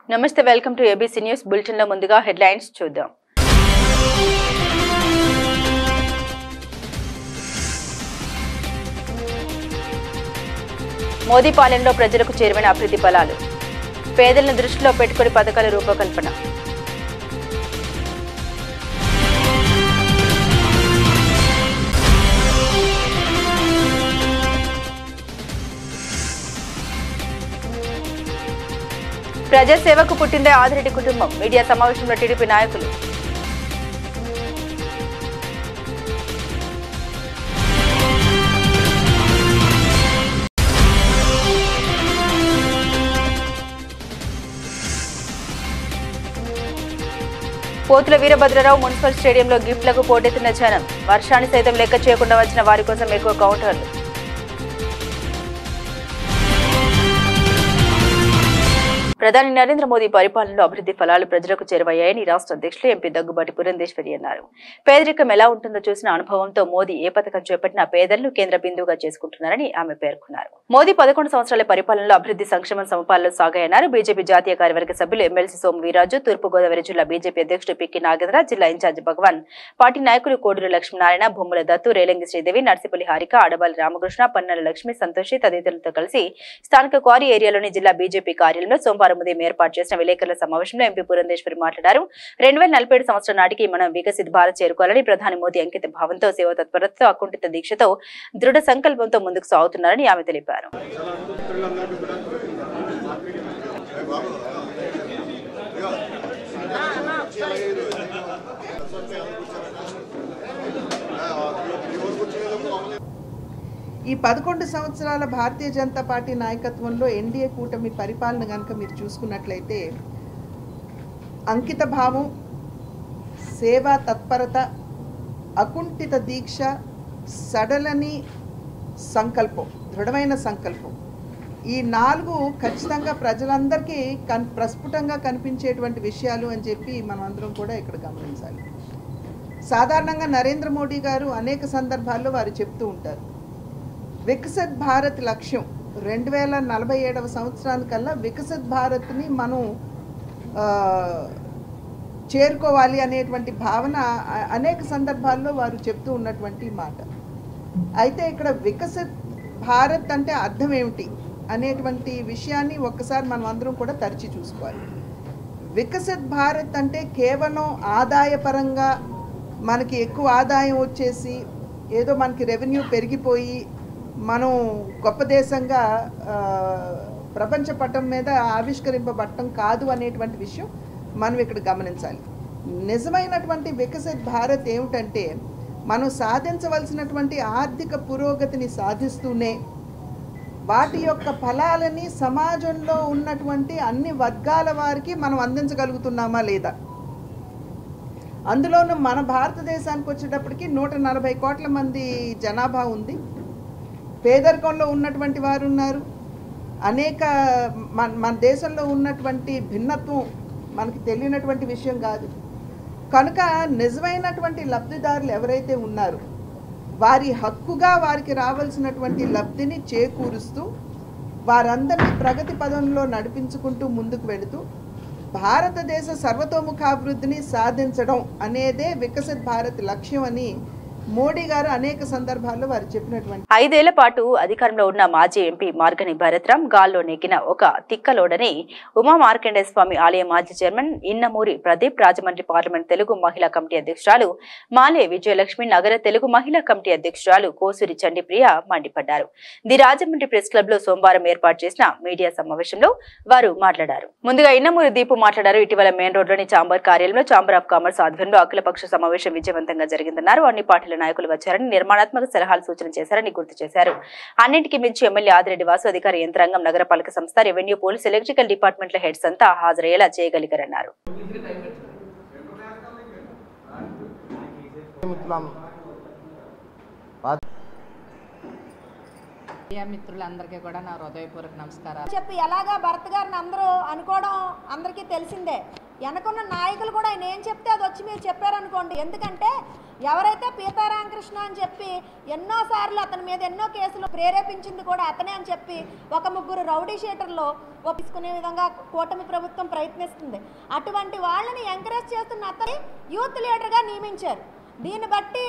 నమస్తే welcome to ABC news bulletin లో ముందుగా హెడ్లైన్స్ చూద్దాం. మోదీ పాలనలో ప్రజలకు చేరువైన అభివృద్ధి ఫలాలు, పేదలను దృష్టిలో పెట్టుకుని పథకాల రూపకల్పన. ప్రజాసేవకు పుట్టిందే ఆదిరెడ్డి కుటుంబం, మీడియా సమావేశంలో టీడీపీ నాయకులు. పోతుల వీరభద్రరావు మున్సిపల్ స్టేడియంలో గిఫ్ట్లకు పోటెత్తిన జనం, వర్షాన్ని సైతం లెక్క చేయకుండా వచ్చిన వారి కోసం ఎక్కువ కౌంటర్లు. ప్రధాని నరేంద్ర మోదీ పరిపాలనలో అభివృద్ధి ఫలాలు ప్రజలకు చేరువయ్యాయని రాష్ట్ర అధ్యక్షులు ఎంపీ దగ్గుబాటి పురంధేశ్వరి అన్నారు. పేదరికం ఎలా ఉంటుందో చూసిన అనుభవంతో మోదీ ఏ పథకం చేపట్టినా పేదలను కేంద్ర బిందువుగా చేసుకుంటున్నారని ఆమె పేర్కొన్నారు. మోదీ 11 సంవత్సరాల పరిపాలనలో అభివృద్ధి సంక్షేమం సమపాలనలో సాగాయన్నారు. బీజేపీ జాతీయ కార్యవర్గ సభ్యులు ఎమ్మెల్సీ సోము వీర్రాజు, తూర్పుగోదావరి జిల్లా బీజేపీ అధ్యక్షుడు పిక్కి నాగేంద్ర, జిల్లా ఇన్ఛార్జి భగవాన్, పార్టీ నాయకులు కోడూరు లక్ష్మీనారాయణ, భూముల దత్తు, రేలంగి శ్రీదేవి, నర్సిపల్లి హారిక, ఆడబాలి రామకృష్ణ, పన్నెల లక్ష్మి, సంతోషి తదితరులతో కలిసి స్థానిక క్వారీ ఏరియాలోని జిల్లా బీజేపీ కార్యాలయంలో సోమవారం ఉదయం ఏర్పాటు చేసిన విలేకరుల సమావేశంలో ఎంపీ పురంధేశ్వరి మాట్లాడారు. 2047 సంవత్సరం నాటికి మనం వికసిత్ భారత్ చేరుకోవాలని ప్రధాని మోదీ అంకిత భావంతో, సేవా తత్పరతతో, అకుంఠిత దీక్షతో, దృఢ సంకల్పంతో ముందుకు సాగుతున్నారని ఆమె తెలిపారు. ఈ 11 సంవత్సరాల భారతీయ జనతా పార్టీ నాయకత్వంలో ఎన్డీఏ కూటమి పరిపాలన కనుక మీరు చూసుకున్నట్లయితే అంకిత భావం, సేవా తత్పరత, అకుంఠిత దీక్ష, సడలని సంకల్పం, దృఢమైన సంకల్పం, ఈ 4 ఖచ్చితంగా ప్రజలందరికీ ప్రస్ఫుటంగా కనిపించేటువంటి విషయాలు అని చెప్పి మనం అందరం కూడా ఇక్కడ గమనించాలి. సాధారణంగా నరేంద్ర మోడీ గారు అనేక సందర్భాల్లో వారు చెప్తూ ఉంటారు, వికసిత్ భారత్ లక్ష్యం 2047 సంవత్సరానికల్లా వికసిత్ భారత్ని మనం చేరుకోవాలి అనేటువంటి భావన అనేక సందర్భాల్లో వారు చెప్తూ ఉన్నటువంటి మాట. అయితే ఇక్కడ వికసిత్ భారత్ అంటే అర్థం ఏమిటి అనేటువంటి విషయాన్ని ఒక్కసారి మనం అందరం కూడా తరిచి చూసుకోవాలి. వికసిత్ భారత్ అంటే కేవలం ఆదాయపరంగా మనకి ఎక్కువ ఆదాయం వచ్చేసి ఏదో మనకి రెవెన్యూ పెరిగిపోయి మనం గొప్ప దేశంగా ప్రపంచ పటం మీద ఆవిష్కరింపబడటం కాదు అనేటువంటి విషయం మనం ఇక్కడ గమనించాలి. నిజమైనటువంటి వికసిత్ భారత్ ఏమిటంటే మనం సాధించవలసినటువంటి ఆర్థిక పురోగతిని సాధిస్తూనే వాటి యొక్క ఫలాలని సమాజంలో ఉన్నటువంటి అన్ని వర్గాల వారికి మనం అందించగలుగుతున్నామా లేదా. అందులోనూ మన భారతదేశానికి వచ్చేటప్పటికి 140 కోట్ల మంది జనాభా ఉంది. పేదరికంలో ఉన్నటువంటి వారు ఉన్నారు. అనేక మన దేశంలో ఉన్నటువంటి భిన్నత్వం మనకి తెలియనటువంటి విషయం కాదు. కనుక నిజమైనటువంటి లబ్ధిదారులు ఎవరైతే ఉన్నారో వారి హక్కుగా వారికి రావాల్సినటువంటి లబ్ధిని చేకూరుస్తూ వారందరినీ ప్రగతి పదంలో నడిపించుకుంటూ ముందుకు వెళుతూ భారతదేశ సర్వతోముఖాభివృద్ధిని సాధించడం అనేదే వికసిత్ భారత్ లక్ష్యం అని మోడీ గారు అనేక సందర్భాల్లో వారు చెప్పినటువంటి. 5 ఏళ్ల పాటు అధికారంలో ఉన్న మాజీ ఎంపీ మార్గని భరత్రాం గాల్లో నెక్కిన ఒక తిక్కలోడని ఉమా మార్కండేయ స్వామి ఆలయ మాజీ చైర్మన్ ఇన్నమూరి ప్రదీప్, రాజమండ్రి పార్లమెంట్ తెలుగు మహిళా కమిటీ అధ్యక్షురాలు మాలే విజయలక్ష్మి, నగర తెలుగు మహిళా కమిటీ అధ్యక్షురాలు కోసూరి చండిప్రియ మండిపడ్డారు. ది రాజమండ్రి ప్రెస్ క్లబ్ లో సోమవారం ఏర్పాటు చేసిన మీడియా సమావేశంలో వారు మాట్లాడారు. ముందుగా ఇన్నమూరి దీపు మాట్లాడారు. ఇటీవల మెయిన్ రోడ్లోని చాంబర్ కార్యాలయంలో చాంబర్ ఆఫ్ కామర్స్ ఆధ్వర్యంలో అఖిలపక్ష సమావేశం విజయవంతంగా జరిగిందన్నారు. అన్ని పార్టీల నాయకులు వచ్చారని, నిర్మాణాత్మక సలహాలు సూచన చేశారని గుర్తు చేశారు. అన్నింటికి మించి ఎమ్మెల్యే ఆదిరెడ్డి వాసు, అధికార యంత్రాంగం, నగరపాలక సంస్థ, రెవెన్యూ, పోలీస్, ఎలక్ట్రికల్ డిపార్ట్మెంట్ల హెడ్స్ అంతా హాజరయ్యేలా చేయగలిగారన్నారు. మిత్రులందరికీ కూడా నా హృదయపూర్వక నమస్కారాలు. చెప్పి ఎలాగా భరత్ గారిని అందరూ అనుకోవడం అందరికీ తెలిసిందే. వెనకున్న నాయకులు కూడా ఆయన ఏం చెప్తే అది వచ్చి మీరు చెప్పారనుకోండి. ఎందుకంటే ఎవరైతే పీతారామకృష్ణ అని చెప్పి ఎన్నోసార్లు అతని మీద ఎన్నో కేసులు ప్రేరేపించింది కూడా అతనే అని చెప్పి ఒక 3 రౌడీ షీటర్లు ఒప్పించుకునే విధంగా కూటమి ప్రభుత్వం ప్రయత్నిస్తుంది. అటువంటి వాళ్ళని ఎంకరేజ్ చేస్తున్న అతని యూత్ లీడర్గా నియమించారు. దీన్ని బట్టి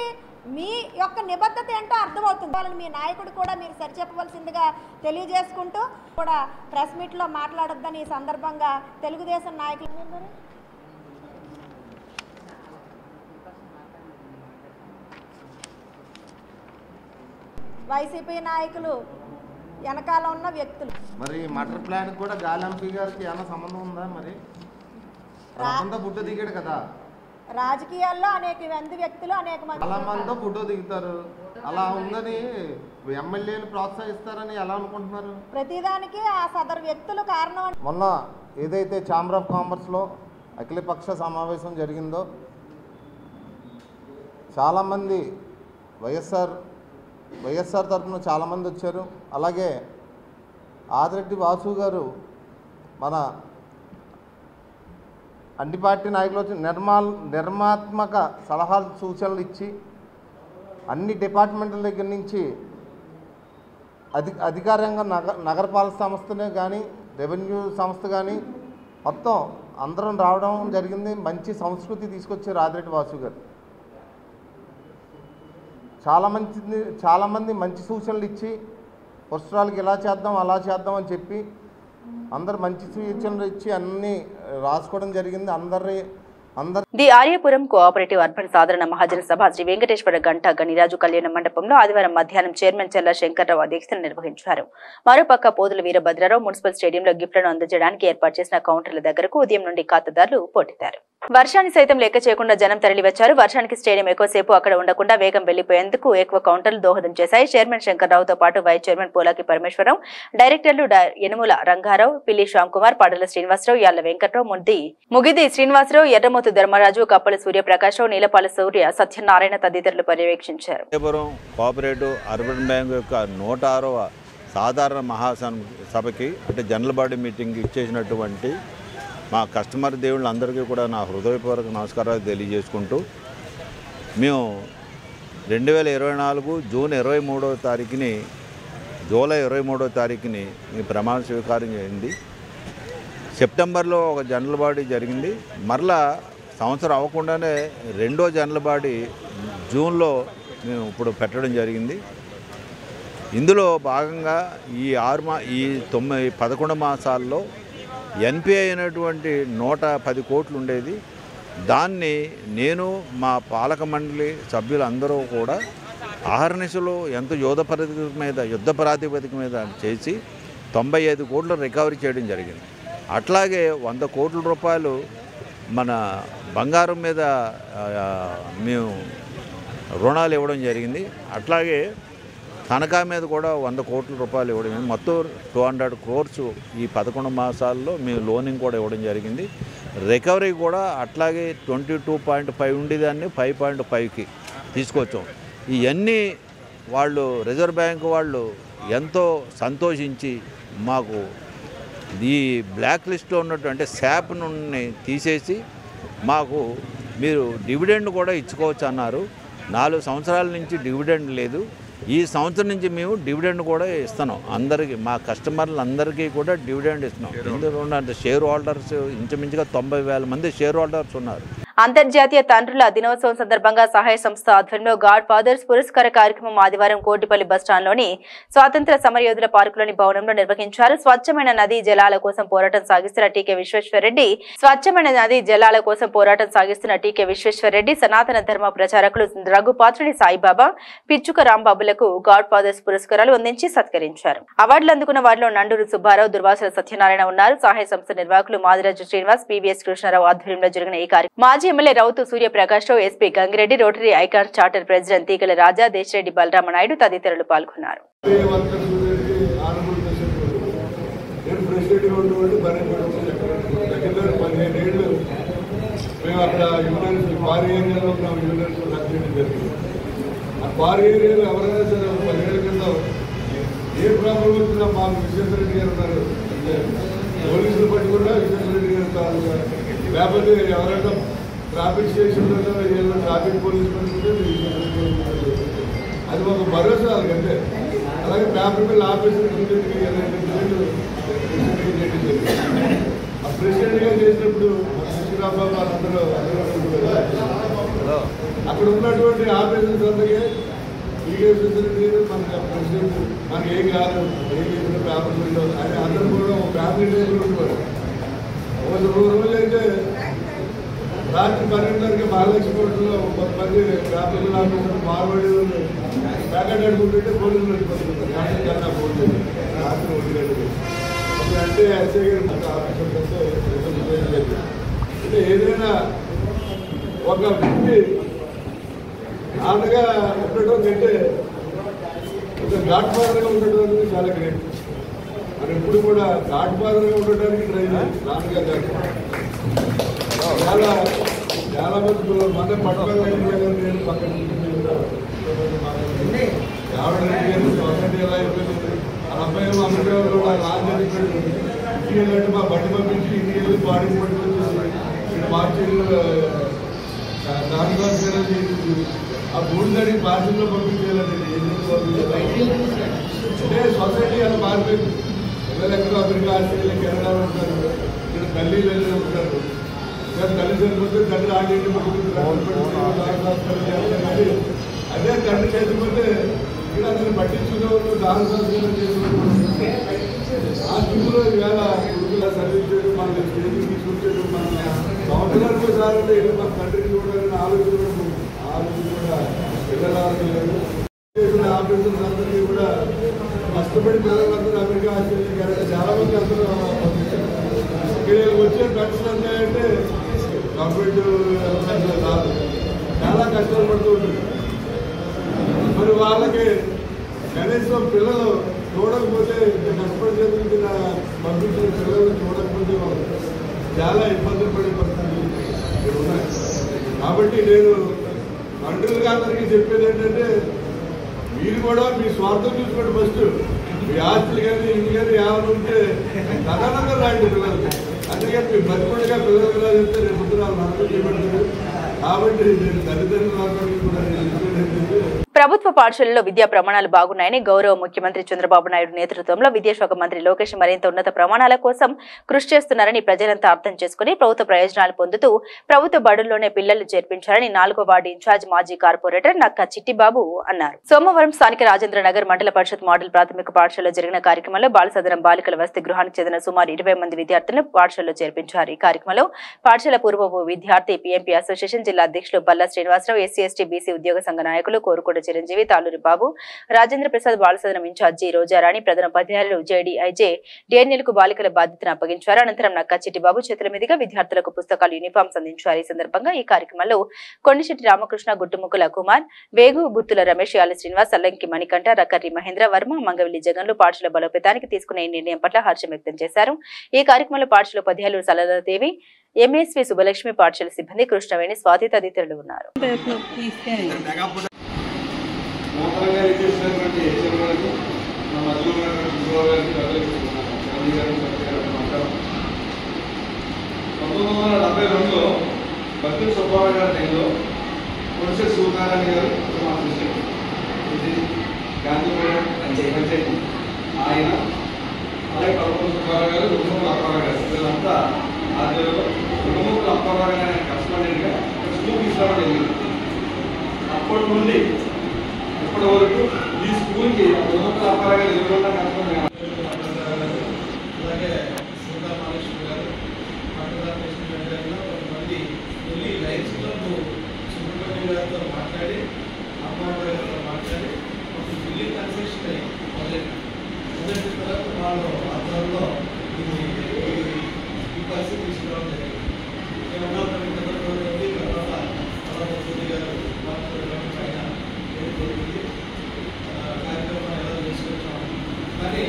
మీ యొక్క నిబద్ధత ఏంటో అర్థమవుతుంది. వాళ్ళని మీ నాయకుడు కూడా మీరు సరిచెప్పవలసిందిగా తెలియజేసుకుంటూ కూడా ప్రెస్ మీట్లో మాట్లాడొద్దని ఈ సందర్భంగా తెలుగుదేశం నాయకులు వైసీపీ నాయకులు వెనకాల ఉన్న వ్యక్తులు. మరి మటర్ ప్లాన్ కూడా గాలి ఎంపీ గారికి ఏమైనా సంబంధం ఉందా? మరి ఫోటో దిగాడు కదా. రాజకీయాల్లో అనేక మంది వ్యక్తులు అనేక మందితో ఫోటో దిగుతారు. అలా ఉందని ఎమ్మెల్యేలు ప్రోత్సహిస్తారని ఎలా అనుకుంటున్నారు? ప్రతిదానికి ఆ సదరు వ్యక్తులు కారణం. మొన్న ఏదైతే ఛాంబర్ ఆఫ్ కామర్స్లో అఖిలపక్ష సమావేశం జరిగిందో చాలామంది వైఎస్ఆర్ తరఫున చాలామంది వచ్చారు. అలాగే ఆదిరెడ్డి వాసు గారు మన అన్ని పార్టీ నాయకులు వచ్చి నిర్మాత్మక సలహాలు సూచనలు ఇచ్చి అన్ని డిపార్ట్మెంట్ల దగ్గర నుంచి అధికారంగా నగరపాలక సంస్థనే కానీ రెవెన్యూ సంస్థ కానీ మొత్తం అందరం రావడం జరిగింది. మంచి సంస్కృతి తీసుకొచ్చారు ఆదిరెడ్డి వాసు గారు. చాలామంది మంచి సూచనలు ఇచ్చి పుస్తకాలకి ఇలా చేద్దాం అలా చేద్దాం అని చెప్పి అందరు మంచి సూచనలు ఇచ్చి అన్నీ రాసుకోవడం జరిగింది. ది ఆర్యపురం కోఆపరేటివ్ అర్బన్ సాధారణ మహాజన సభ శ్రీ వెంకటేశ్వర గంట గణిరాజు కళ్యాణ మండపంలో ఆదివారం మధ్యాహ్నం చైర్మన్ చెల్ల శంకర్రావు అధ్యక్షతన నిర్వహించారు. మరోపక్క పోదుల వీరభద్రరావు మున్సిపల్ స్టేడియంలో గిఫ్ట్లను అందజేయడానికి ఏర్పాటు చేసిన కౌంటర్ల దగ్గరకు ఉదయం నుండి ఖాతాదారులు పోటెత్తారు. వర్షాన్ని సైతం లెక్క చేయకుండా జనం తరలివచ్చారు. వర్షానికి స్టేడియం ఎక్కువసేపు అక్కడ ఉండకుండా వేగం వెళ్లిపోయేందుకు ఎక్కువ కౌంటర్లు దోహదం చేశాయి. చైర్మన్ శంకర్రావుతో పాటు వైస్ చైర్మన్ పోలాకి పరమేశ్వరరావు, డైరెక్టర్లు యనుమల రంగారావు, పిల్లి శ్యామ్ కుమార్, పాడల శ్రీనివాసరావు, యాళ్ల వెంకట్రావు, ముగిది శ్రీనివాసరావు, ఎర్రమోతు ధర్మరాజు, కప్పల సూర్యప్రకాశరావు, నీలపాల సూర్య, సత్యనారాయణ తదితరులు పర్యవేక్షించారు. కోఆపరేటివ్ అర్బన్ బ్యాంక్ యొక్క 106వ సాధారణ మహాసభకి అంటే జనరల్ బాడీ మీటింగ్ ఇచ్చేసినటువంటి మా కస్టమర్ దేవుళ్ళందరికీ కూడా నా హృదయపూర్వక నమస్కారాలు తెలియజేసుకుంటూ మేము 2024 జూన్ 23వ తారీఖుని జూలై 23వ తారీఖుని మీ ప్రమాణ స్వీకారం చేయండి. సెప్టెంబర్లో ఒక జనరల్ బాడీ జరిగింది. మరలా సంవత్సరం అవ్వకుండానే రెండో జనరల్ బాడీ జూన్లో మేము ఇప్పుడు పెట్టడం జరిగింది. ఇందులో భాగంగా ఈ 11 మాసాల్లో ఎన్పిఐ అయినటువంటి 110 కోట్లు ఉండేది. దాన్ని నేను మా పాలక మండలి సభ్యులందరూ కూడా ఆహర్నిశలు ఎంతో యుద్ధ ప్రాతిపదిక మీద చేసి 95 కోట్లు రికవరీ చేయడం జరిగింది. అట్లాగే 100 కోట్ల రూపాయలు మన బంగారం మీద మేము రుణాలు ఇవ్వడం జరిగింది. అట్లాగే తనఖా మీద కూడా 100 కోట్ల రూపాయలు ఇవ్వడం జరిగింది. మొత్తం 200 crores ఈ 11 మాసాల్లో మేము లోనింగ్ కూడా ఇవ్వడం జరిగింది. రికవరీ కూడా అట్లాగే 22.5 ఉండేదాన్ని 5.5కి తీసుకొచ్చాం. ఇవన్నీ వాళ్ళు రిజర్వ్ బ్యాంక్ వాళ్ళు ఎంతో సంతోషించి మాకు ఈ బ్లాక్ లిస్ట్లో ఉన్నటువంటి శాప్ నుండి తీసేసి మాకు మీరు డివిడెండ్ కూడా ఇచ్చుకోవచ్చు అన్నారు. 4 సంవత్సరాల నుంచి డివిడెండ్ లేదు. ఈ సంవత్సరం నుంచి మేము డివిడెండ్ కూడా ఇస్తున్నాం. అందరికీ మా కస్టమర్లందరికీ కూడా డివిడెండ్ ఇస్తున్నాం. ఎందుకంటే షేర్ హోల్డర్స్ ఇంచుమించుగా 90,000 మంది షేర్ హోల్డర్స్ ఉన్నారు. అంతర్జాతీయ తండ్రుల దినోత్సవం సందర్భంగా సహాయ సంస్థ ఆధ్వర్యంలో గాడ్ ఫాదర్స్ పురస్కార కార్యక్రమం ఆదివారం కోటిపల్లి బస్టాండ్లోని స్వాతంత్ర సమరయోధుల పార్కులోని భవనంలో నిర్వహించారు. స్వచ్ఛమైన నదీ జలాల కోసం పోరాటం సాగిస్తున్న టీకే విశ్వేశ్వరరెడ్డి సనాతన ధర్మ ప్రచారకులు రఘుపాత్రుని సాయిబాబా, పిచ్చుక రాంబాబులకు గాడ్ ఫాదర్స్ పురస్కారాలు అందించి సత్కరించారు. అవార్డులు అందుకున్న వారిలో నండూరు సుబ్బారావు, దుర్వాసుల సత్యనారాయణ ఉన్నారు. సహాయ సంస్థ నిర్వాహకులు మాదిరాజు శ్రీనివాస్, పివిఎస్ కృష్ణారావు ఆధ్వర్యంలో జరిగిన ఈ కార్యక్రమం మాజీ MLA Routhu Suryaprakasarao, SP Gangireddy, Rotary icon charter president Teegala Raja, Desareddy Balaramanaidu తదితరులు పాల్గొన్నారు. ఏ ప్రాబ్లం వచ్చినా మాకు విశ్వేశ్వర రెడ్డి గారు ఉన్నారు, పోలీసులు బట్టి కూడా విశ్వేశ్వర రెడ్డి గారు, లేకపోతే ఎవరైనా ట్రాఫిక్ స్టేషన్లో ఏదో ట్రాఫిక్ పోలీసు పడుతుంటే అది ఒక భరోసా అంటే. అలాగే పేపర్ మిల్ ఆఫీసర్ ఆ ప్రెసిడెంట్గా చేసినప్పుడు శ్రీరాబాబు వాళ్ళందరూ అక్కడ ఉన్నటువంటి ఆఫీసర్స్ అందరికీ మనకి ప్రెసిడెంట్ మనకి ఏం కాదు, ఏం చేసిన పేపర్ మిల్ అని అందరూ కూడా ఒక ఫ్యామిలీ టైంలో ఉండేవారు. ఒక రోజు అయితే రాత్రి 12 మహాలక్ష్మి కోటలో కొంతమంది paper mill officer Marwari packet అడుగుతుంటే పోలీసులు వచ్చిపోతున్నారు. కన్నా ఫోన్ రాత్రి 1 గంటలు అంటే ఎస్ఐ గారు ఆఫీసర్తో అంటే ఏదైనా ఒక వ్యక్తి నాన్నగా ఉండటం కంటే ఒక ఘాట్ ఫాదర్గా ఉండటం అనేది చాలా గ్రేట్. మరి ఎప్పుడు కూడా ఘాట్ ఫాదర్గా ఉండటానికి ట్రై చేయాలి. నాన్నగా కాదు చాలా చాలా మంది పిల్లలు మన పట్టుకోవాలి. నేను పక్కన ఆవిడ సొసైటీ ఎలా అయిపోయింది, ఆ అబ్బాయి అమెరికా కూడా లాంచ్ అయిపోయింది. ఇంటికి వెళ్ళి మా బండి పంపించి ఇంటికి వెళ్ళి బాడీ పట్టుకొచ్చేసి ఇక్కడ మార్చి దాని ఆ బూడిదని భాషల్లో పంపించేయాలండి. అంటే సొసైటీ అలా మారిపోయింది. పిల్లలు ఎక్కడో అమెరికా, ఆస్ట్రేలియా, కెనడాలో ఉంటారు, ఇక్కడ తల్లిలో ఉంటారు. ఇక్కడ తల్లి చనిపోతే తండ్రి ఆగేటి అదే తండ్రి చనిపోతే ఇక్కడ అతను పట్టించుకునేవాళ్ళు, దాన సంస్కారం చేసుకునే ఆ స్థితిలో ఈవేళ కొడుకులా సర్వీస్ చేయడం, మన స్టేజ్కి తీసుకొచ్చేయడం, మన సంవత్సరానికి ఒకసారి మన తండ్రికి చూడాలని ఆలోచన కూడా పిల్లల ఆఫీసర్స్ అందరికీ కూడా కష్టపడి పిల్లలందరూ అమెరికా, ఆస్ట్రేలియా, చాలా మంది అందరూ ఇక్కడ వచ్చే ఖర్చులు ఉన్నాయంటే గవర్నమెంట్ రాదు, చాలా కష్టాలు పడుతూ ఉంటుంది. మరి వాళ్ళకి కనీసం పిల్లలు చూడకపోతే కష్టపడి చదువుతున్న పంపించిన పిల్లలు చూడకపోతే వాళ్ళు చాలా ఇబ్బందులు పడే పరిస్థితులు ఇక్కడ ఉన్నాయి. కాబట్టి నేను తండ్రులుగా అందరికీ చెప్పేది ఏంటంటే, మీరు కూడా మీ స్వార్థం చూసుకోండి. ఫస్ట్ మీ ఆస్తులు కానీ ఇల్లు కానీ ఏమైనా ఉంటే తదనంగా రాండి పిల్లలకి. అందుకని మీ బతికొండగా పిల్లలకి రా చెప్తే రేపు పొద్దున నమ్మకం చేయబడుతుంది. కాబట్టి నేను తల్లిదండ్రులందరికీ కూడా ప్రభుత్వ పాఠశాలల్లో విద్యా ప్రమాణాలు బాగున్నాయని గౌరవ ముఖ్యమంత్రి చంద్రబాబు నాయుడు నేతృత్వంలో విద్యాశాఖ మంత్రి లోకేష్ మరింత ఉన్నత ప్రమాణాల కోసం కృషి చేస్తున్నారని ప్రజలంతా అర్థం చేసుకుని ప్రభుత్వ ప్రయోజనాలు పొందుతూ ప్రభుత్వ బడుల్లోనే పిల్లలు చేర్పించారని 4వ వార్డు ఇన్ఛార్జ్ మాజీ కార్పొరేటర్ నక్క చిట్టిబాబు అన్నారు. సోమవారం స్థానిక రాజేంద్ర నగర్ మండల పరిషత్ మోడల్ ప్రాథమిక పాఠశాలలో జరిగిన కార్యక్రమంలో బాలసదనం బాలికల వసతి గృహానికి చెందిన సుమారు 20 మంది విద్యార్థులను పాఠశాలలో చేర్పించారు. ఈ కార్యక్రమంలో పాఠశాల పూర్వపు విద్యార్థి పిఎంపీ అసోసియేషన్ జిల్లా అధ్యక్షులు Balla Srinivasarao, SC ST BC ఉద్యోగ సంఘ నాయకులు కోరుకొండ చిరంజీవి, తాలూరి బాబు, రాజేంద్ర ప్రసాద్, బాలసదనం ఇన్ఛార్జి రోజారాణి, ప్రధాన ఉపాధ్యాయులు జేడీఐజే డిఎన్ఎల్కు బాలికల బాధ్యతను అప్పగించారు. అనంతరం నక్క చిట్టిబాబు చేతుల మీదుగా విద్యార్థులకు పుస్తకాలు, యూనిఫామ్స్ అందించారు. ఈ సందర్భంగా ఈ కార్యక్రమంలో కొండిశెట్టి రామకృష్ణ, గుట్టుముక్కుల కుమార్, వేగు, గుత్తుల రమేష్, యాలి శ్రీనివాస్, అల్లంకి మణికంఠ, రకర్రి మహేంద్ర వర్మ, మంగవెల్లి జగన్లు పాఠశాల బలోపేతానికి తీసుకునే ఈ నిర్ణయం పట్ల హర్షం వ్యక్తం చేశారు. ఈ కార్యక్రమంలో పాఠశాల ఉపాధ్యాయులు సలదాదేవి, ఎంఎస్వి సుబ్బలక్ష్మి, పాఠశాల సిబ్బంది కృష్ణవేణి, స్వాతి తదితరులు ఉన్నారు. నూతనంగా ఇచ్చేసినటువంటి హెచ్ఎంలకు మా మధ్యలో ఉన్నటువంటి గారికి ప్రజలకు నమస్కారం. 1972లో భక్తి సుబ్బారావు గారి టైంలో కొడిశెట్టి సూర్యనారాయణ గారు మా ప్రెసిడెంట్ గాంధీపురం పంచాయతీ ఆయన, అలాగే పదకొండు సుబ్బారావు గారు, రుణముల అప్పారావు గారు, వీళ్ళంతా ఆధ్వర్యంలో రుణముల అప్పారావు గారు కరెస్పాండెంట్గా స్కూల్ తీసుకోవడం జరిగింది. అప్పటి నుండి ఇప్పటి వరకు ఈ స్కూల్కి రుణముల అప్పారావు గారు ఎదురుగా కరెస్పాండెంట్, అలాగే సీతా మహాలక్ష్మి గారు, కొంతమంది వెళ్ళి లైన్స్ క్లబ్ సుబ్రహ్మణ్యం గారితో మాట్లాడి, అమ్మాయి గారితో మాట్లాడి ఒక బిల్డింగ్ కన్స్ట్రక్షన్ మొదలెట్టిన తర్వాత వాళ్ళు ఆధ్వర్యంలో ఈ పరిస్థితి తీసుకురావడం జరిగింది. తర్వాత సూర్య గారు ఆయన కార్యక్రమం ఎలా తీసుకొచ్చాము. కానీ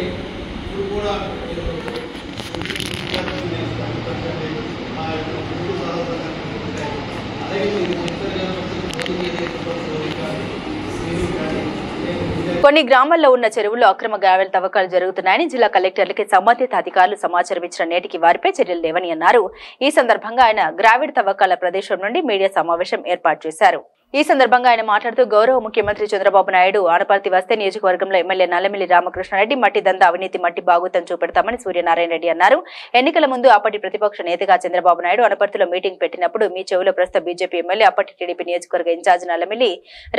కొన్ని గ్రామాల్లో ఉన్న చెరువుల్లో అక్రమ గ్రావెల్ తవ్వకాలు జరుగుతున్నాయని జిల్లా కలెక్టర్లకి సంబంధిత అధికారులు సమాచారం ఇచ్చిన నేటికి వారిపై చర్యలు లేవని అన్నారు. ఈ సందర్భంగా ఆయన గ్రావెల్ తవ్వకాల ప్రదేశం నుండి మీడియా సమావేశం ఏర్పాటు చేశారు. ఈ సందర్భంగా ఆయన మాట్లాడుతూ గౌరవ ముఖ్యమంత్రి చంద్రబాబు నాయుడు ఆనపర్తి వస్తే నియోజకవర్గంలో ఎమ్మెల్యే నల్లమిల్లి రామకృష్ణారెడ్డి మట్టి దందా అవినీతి మట్టి బాగుతం చూపెడతామని సూర్యనారాయణ రెడ్డి అన్నారు. ఎన్నికల ముందు అప్పటి ప్రతిపక్ష నేతగా చంద్రబాబు నాయుడు ఆనపర్తిలో మీటింగ్ పెట్టినప్పుడు మీ చెవులో ప్రస్తుత బీజేపీ ఎమ్మెల్యే అప్పటి టీడీపీ నియోజకవర్గ ఇన్ఛార్జ్ నల్లమిల్లి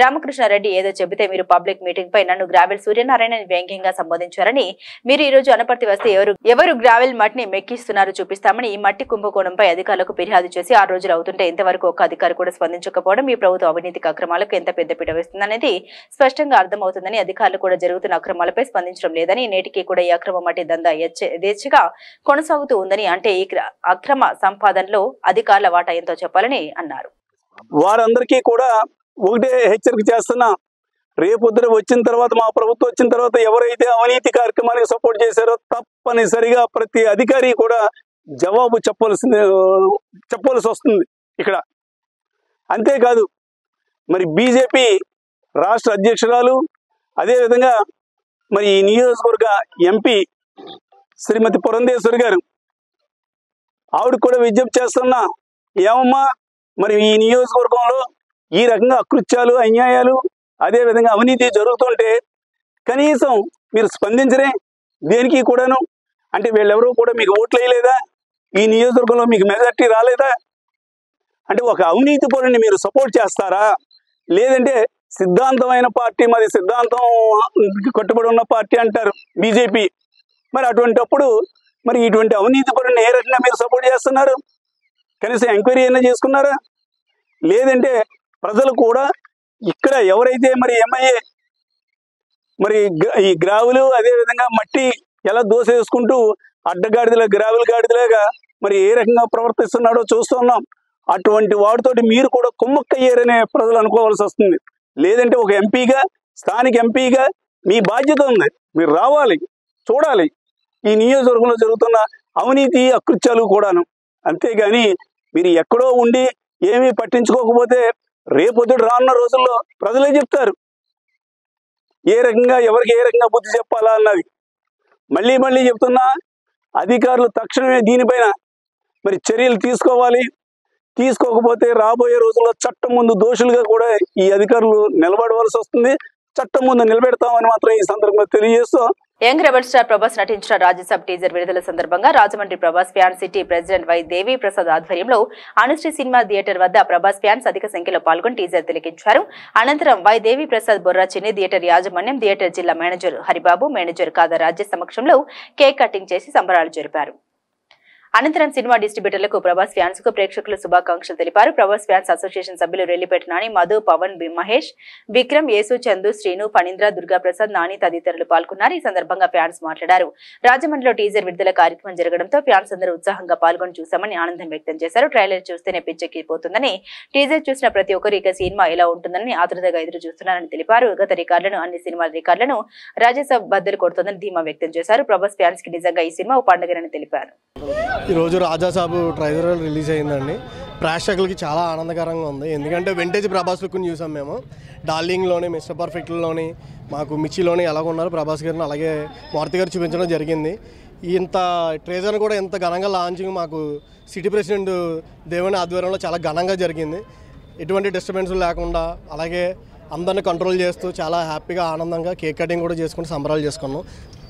రామకృష్ణారెడ్డి ఏదో చెబితే మీరు పబ్లిక్ మీటింగ్ పై నన్ను గ్రావెల్ సూర్యనారాయణ వ్యంగ్యంగా సంబోధించారని, మీరు ఈ రోజు ఆనపర్తి వస్తే ఎవరు గ్రావెల్ మట్టిని మెక్కిస్తున్నారు చూపిస్తామని ఈ మట్టి కుంభకోణంపై అధికారులకు ఫిర్యాదు చేసి 6 రోజులు అవుతుంటే ఇంతవరకు ఒక్క అధికారి కూడా స్పందించకపోవడం మీ ప్రభుత్వం అవినీతికి అక్రమాలకు ఎంత పెద్దపీట వేస్తుందనేది స్పష్టంగా అర్థమవుతుందని, అధికారులు కూడా జరుగుతున్న అక్రమాలపై స్పందించడం లేదని, నేటికి కూడా ఈ అక్రమ మట్టి దందా యథేచ్ఛగా కొనసాగుతూ ఉందని, అంటే ఈ అక్రమ సంపాదనలో అధికారుల వాటా ఎంతో చెప్పాలని అన్నారు. వారందరికీ కూడా ఒకటే హెచ్చరిక చేస్తున్నా, రేపొద్దున వచ్చిన తర్వాత మా ప్రభుత్వం వచ్చిన తర్వాత ఎవరైతే అవినీతి కార్యక్రమానికి సపోర్ట్ చేశారో తప్పనిసరిగా ప్రతి అధికారి కూడా జవాబు చెప్పవలసి వస్తుంది ఇక్కడ. అంతేకాదు మరి బీజేపీ రాష్ట్ర అధ్యక్షురాలు, అదేవిధంగా మరి ఈ నియోజకవర్గ ఎంపీ శ్రీమతి పురంధేశ్వరి గారు, ఆవిడ కూడా విజ్ఞప్తి చేస్తున్నా, ఏమమ్మా మరి ఈ నియోజకవర్గంలో ఈ రకంగా అకృత్యాలు అన్యాయాలు అదేవిధంగా అవినీతి జరుగుతుంటే కనీసం మీరు స్పందించరే దేనికి కూడాను? అంటే వీళ్ళెవరూ కూడా మీకు ఓట్లు వేయలేదా? ఈ నియోజకవర్గంలో మీకు మెజార్టీ రాలేదా? అంటే ఒక అవినీతి పరుని మీరు సపోర్ట్ చేస్తారా? లేదంటే సిద్ధాంతమైన పార్టీ, మరి సిద్ధాంతం కట్టుబడి ఉన్న పార్టీ అంటారు బీజేపీ. మరి అటువంటిప్పుడు మరి ఇటువంటి అవినీతి పరుని ఏ రకంగా మీరు సపోర్ట్ చేస్తున్నారు? కనీసం ఎంక్వైరీ అయినా చేసుకున్నారా? లేదంటే ప్రజలు కూడా ఇక్కడ ఎవరైతే మరి ఎమ్మెల్యే మరి ఈ గ్రావులు అదేవిధంగా మట్టి ఎలా దోసేసుకుంటూ అడ్డగాడిదల గ్రావుల గాడిదలాగా మరి ఏ రకంగా ప్రవర్తిస్తున్నాడో చూస్తున్నాం. అటువంటి వాడితోటి మీరు కూడా కుమ్మక్కయ్యారనే ప్రజలు అనుకోవాల్సి వస్తుంది. లేదంటే ఒక ఎంపీగా, స్థానిక ఎంపీగా మీ బాధ్యత ఉంది, మీరు రావాలి, చూడాలి ఈ నియోజకవర్గంలో జరుగుతున్న అవినీతి అకృత్యాలు కూడాను. అంతేగాని మీరు ఎక్కడో ఉండి ఏమీ పట్టించుకోకపోతే రేపొద్దుడు రానున్న రోజుల్లో ప్రజలే చెప్తారు ఏ రకంగా ఎవరికి ఏ రకంగా బుద్ధి చెప్పాలా అన్నది. మళ్ళీ చెప్తున్నా, అధికారులు తక్షణమే దీనిపైన మరి చర్యలు తీసుకోవాలి. తీసుకోకపోతే రాబోయే రోజుల్లో చట్టం ముందు దోషులుగా కూడా ఈ అధికారులు నిలబడవలసి వస్తుంది. చట్టం ముందు నిలబెడతామని మాత్రం ఈ సందర్భంగా తెలియజేస్తూ, యంగ్ రెబల్ స్టార్ ప్రభాస్ నటించిన రాజ్యసభ టీజర్ విడుదల సందర్భంగా Rajahmundry Prabhas fan city president Y Devi Prasad ఆధ్వర్యంలో అనుశ్రీ సినిమా థియేటర్ వద్ద ప్రభాస్ ఫ్యాన్స్ అధిక సంఖ్యలో పాల్గొని టీజర్ తిలకించారు. అనంతరం వై దేవి ప్రసాద్ బొర్రా చిన్ని థియేటర్ యాజమాన్యం, థియేటర్ జిల్లా మేనేజర్ హరిబాబు, మేనేజర్ కాదా రాజ్య సమక్షంలో కేక్ కటింగ్ చేసి సంబరాలు జరిపారు. అనంతరం సినిమా డిస్ట్రిబ్యూటర్లకు ప్రభాస్ ఫ్యాన్స్ కు ప్రేక్షకులు శుభాకాంక్షలు తెలిపారు. ప్రభాస్ ఫ్యాన్స్ అసోసియేషన్ సభ్యులు రెల్లిపేట నాని, మధు, పవన్, మహేష్, విక్రమ్, యేసు, చందు, శ్రీను, ఫణీంద్ర, దుర్గాప్రసాద్, నాని తదితరులు పాల్గొన్నారు. ఈ సందర్భంగా ఫ్యాన్స్ మాట్లాడారు. రాజమండ్రిలో టీజర్ విడుదల కార్యక్రమం జరగడంతో ఫ్యాన్స్ అందరూ ఉత్సాహంగా పాల్గొని చూశామని ఆనందం వ్యక్తం చేశారు. ట్రైలర్ చూస్తేనే పిచ్చెక్కిపోతుందని, టీజర్ చూసిన ప్రతి ఒక్కరు ఇక సినిమా ఎలా ఉంటుందని ఆతృతగా ఎదురు చూస్తున్నారని తెలిపారు. గత రికార్డులను, అన్ని సినిమాల రికార్డులను రాజ్యసభ బద్దలు కొడుతోందని ధీమా వ్యక్తం చేశారు. ప్రభాస్ ఫ్యాన్స్ కి నిజంగా ఈ సినిమా ఓ పండుగని తెలిపారు. ఈరోజు రాజాసాబ్ ట్రైలర్ రిలీజ్ అయిందండి. ప్రేక్షకులకి చాలా ఆనందకరంగా ఉంది. ఎందుకంటే వింటేజ్ ప్రభాస్ లుక్ని చూసాం మేము. డార్లింగ్లోని, మిస్టర్ పర్ఫెక్ట్లోని, మాకు మిర్చిలోని ఎలా ఉన్నారు ప్రభాస్ గారిని అలాగే మారుతి గారు చూపించడం జరిగింది. ఇంత ట్రేజర్ కూడా ఎంత ఘనంగా లాంచింగ్ మాకు సిటీ ప్రెసిడెంట్ దేవని ఆధ్వర్యంలో చాలా ఘనంగా జరిగింది. ఎటువంటి డిస్టర్బెన్స్ లేకుండా అలాగే అందరిని కంట్రోల్ చేస్తూ చాలా హ్యాపీగా ఆనందంగా కేక్ కటింగ్ కూడా చేసుకుంటూ సంబరాలు చేసుకున్నాం.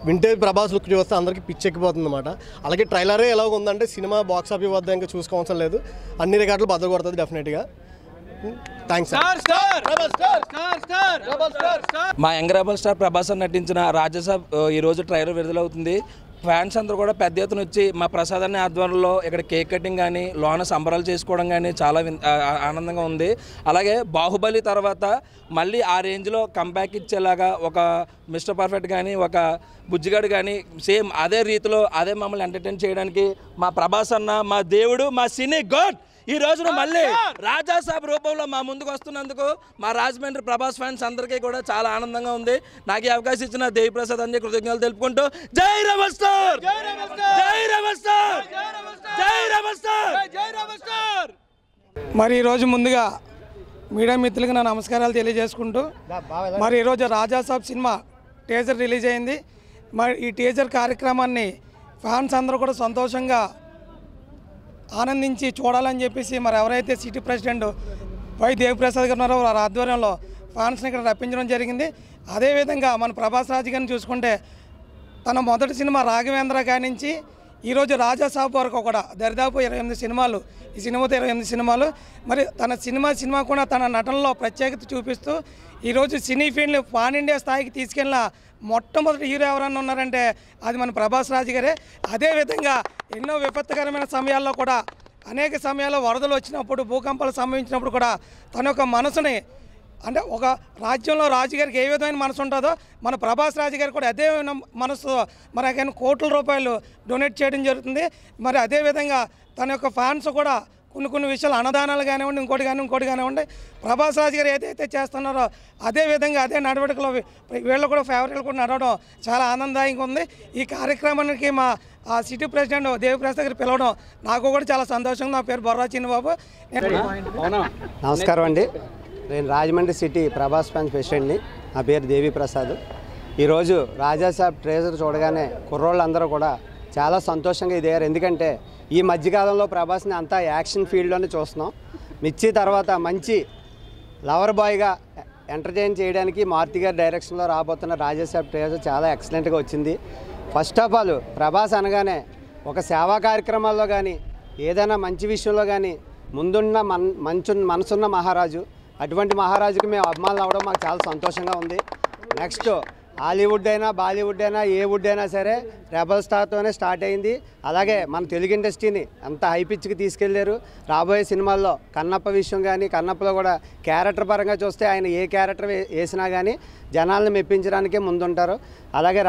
వింటేజ్ ప్రభాస్ లుక్ చూస్తే అందరికీ పిచ్చెక్కిపోతుంది అన్నమాట. అలాగే ట్రైలరే ఎలా ఉందంటే సినిమా బాక్స్ ఆఫీస్ వద్ద ఇంకా చూసుకోవాల్సిన లేదు, అన్ని రికార్డులు బద్దలు కొడుతుంది డెఫినెట్గా. థ్యాంక్స్. మా యంగ్ రెబల్ స్టార్ ప్రభాస్ నటించిన రాజ్యసభ ఈరోజు ట్రైలర్ విడుదలవుతుంది. ఫ్యాన్స్ అందరూ కూడా పెద్ద ఎత్తున వచ్చి మా ప్రసాదాన్ని ఆధ్వర్యంలో ఇక్కడ కేక్ కటింగ్ కానీ లోన సంబరాలు చేసుకోవడం కానీ చాలా ఆనందంగా ఉంది. అలాగే బాహుబలి తర్వాత మళ్ళీ ఆ రేంజ్లో కంబ్యాక్ ఇచ్చేలాగా ఒక మిస్టర్ పర్ఫెక్ట్ కానీ ఒక బుజ్జిగాడు కానీ సేమ్ అదే రీతిలో అదే మమ్మల్ని ఎంటర్టైన్ చేయడానికి మా ప్రభాస్ అన్న, మా దేవుడు, మా సినీ గాడ్ ఈ రోజున మళ్ళీ రాజాసాబ్ రూపంలో మా ముందుకు వస్తున్నందుకు మా రాజమండ్రి ప్రభాస్ ఫ్యాన్స్ అందరికీ కూడా చాలా ఆనందంగా ఉంది. నాకు ఈ అవకాశం ఇచ్చిన దేవి ప్రసాద్ అన్ని కృతజ్ఞతలు తెలుపుకుంటూ జై రెబల్ స్టార్, జై రెబల్ స్టార్, జై రెబల్ స్టార్, జై రెబల్ స్టార్. మరి ఈరోజు ముందుగా మీడియా మిత్రులకి నా నమస్కారాలు తెలియజేసుకుంటూ మరి ఈరోజు రాజాసాబ్ సినిమా టీజర్ రిలీజ్ అయింది. మరి ఈ టీజర్ కార్యక్రమాన్ని ఫ్యాన్స్ అందరూ కూడా సంతోషంగా ఆనందించి చూడాలని చెప్పేసి మరి ఎవరైతే సిటీ ప్రెసిడెంట్ వై దేవిప్రసాద్ గారు ఉన్నారో వారి ఆధ్వర్యంలో ఫ్యాన్స్ని ఇక్కడ రప్పించడం జరిగింది. అదేవిధంగా మన ప్రభాస్ రాజ్ గారిని చూసుకుంటే తన మొదటి సినిమా రాఘవేంద్ర గారి నుంచి ఈరోజు రాజాసాబ్ వరకు కూడా దరిదాపు 28 సినిమాలు, ఈ సినిమాతో 28 సినిమాలు. మరి తన సినిమా కూడా తన నటనలో ప్రత్యేకత చూపిస్తూ ఈరోజు సినీ ఫీల్డ్ని పాన్ ఇండియా స్థాయికి తీసుకెళ్ళిన మొట్టమొదటి హీరో ఎవరన్నా ఉన్నారంటే అది మన ప్రభాస్ రాజ్ గారే. అదేవిధంగా ఎన్నో విపత్తుకరమైన సమయాల్లో కూడా అనేక సమయాల్లో వరదలు వచ్చినప్పుడు, భూకంపాలు సంభవించినప్పుడు కూడా తన యొక్క మనసుని అంటే ఒక రాజ్యంలో రాజుగారికి ఏ విధమైన మనసు ఉంటుందో మన ప్రభాస్ రాజు గారు కూడా అదే మనసు మరి ఆయన కోట్ల రూపాయలు డొనేట్ చేయడం జరుగుతుంది. మరి అదేవిధంగా తన యొక్క ఫ్యాన్స్ కూడా కొన్ని విషయాలు అన్నదానాలు కానివ్వండి, ఇంకోటి కానివ్వండి ప్రభాస్ రాజు గారు ఏదైతే చేస్తున్నారో అదేవిధంగా అదే నడవడికలో వీళ్ళు కూడా ఫేవరెట్లు కూడా నడవడం చాలా ఆనందదాయంగా ఉంది. ఈ కార్యక్రమానికి మా సిటీ ప్రెసిడెంట్ దేవిప్రసాద్ గారు పిలవడం నాకు కూడా చాలా సంతోషంగా. నా పేరు బొర్రా చిన్నబాబు. నమస్కారం అండి. నేను రాజమండ్రి సిటీ ప్రభాస్ ఫ్యాన్స్ ప్రెసిడెంట్ని. నా పేరు దేవిప్రసాద్. ఈరోజు రాజాసాబ్ ట్రేజర్ చూడగానే కుర్రోళ్ళందరూ కూడా చాలా సంతోషంగా ఇదయ్యారు. ఎందుకంటే ఈ మధ్యకాలంలో ప్రభాస్ని అంతా యాక్షన్ ఫీల్డ్లోనే చూస్తున్నాం. మిర్చి తర్వాత మంచి లవర్ బాయ్గా ఎంటర్టైన్ చేయడానికి మారుతి గారి డైరెక్షన్లో రాబోతున్న రాజాసాబ్ ట్రేజర్ చాలా ఎక్సలెంట్గా వచ్చింది. ఫస్ట్ ఆఫ్ ఆల్ ప్రభాస్ అనగానే ఒక సేవా కార్యక్రమాల్లో కానీ ఏదైనా మంచి విషయంలో కానీ ముందున్న మనసున్న మహారాజు. అటువంటి మహారాజుకి మేము అభిమానులు అవ్వడం మాకు చాలా సంతోషంగా ఉంది. నెక్స్ట్ హాలీవుడ్ అయినా బాలీవుడ్ అయినా ఏ వుడ్ అయినా సరే రెబల్ స్టార్తోనే స్టార్ట్ అయింది. అలాగే మన తెలుగు ఇండస్ట్రీని అంత హై పిచ్కి తీసుకెళ్లారు. రాబోయే సినిమాల్లో కన్నప్ప విషయం కానీ, కన్నప్పలో కూడా క్యారెక్టర్ పరంగా చూస్తే ఆయన ఏ క్యారెక్టర్ వేసినా కానీ జనాలను మెప్పించడానికే ముందుంటారు. అలాగే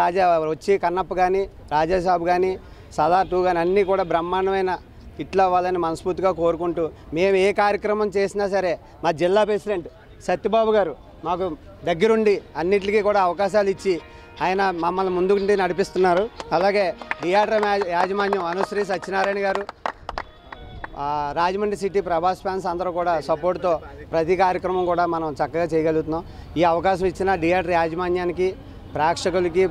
కన్నప్ప కానీ, రాజాసాబ్ కానీ, సలార్ 2 కానీ అన్నీ కూడా బ్రహ్మాండమైన ఇట్లా అవ్వాలని మనస్ఫూర్తిగా కోరుకుంటూ మేము ఏ కార్యక్రమం చేసినా సరే మా జిల్లా ప్రెసిడెంట్ సత్యబాబు గారు మాకు దగ్గరుండి అన్నిటికీ కూడా అవకాశాలు ఇచ్చి ఆయన మమ్మల్ని ముందుండి నడిపిస్తున్నారు. అలాగే థియేటర్ యాజమాన్యం అనుశ్రీ సత్యనారాయణ గారు, రాజమండ్రి సిటీ ప్రభాస్ ఫ్యాన్స్ అందరూ కూడా సపోర్ట్తో ప్రతి కార్యక్రమం కూడా మనం చక్కగా చేయగలుగుతున్నాం. ఈ అవకాశం ఇచ్చిన థియేటర్ యాజమాన్యానికి, ప్రేక్షకులకి,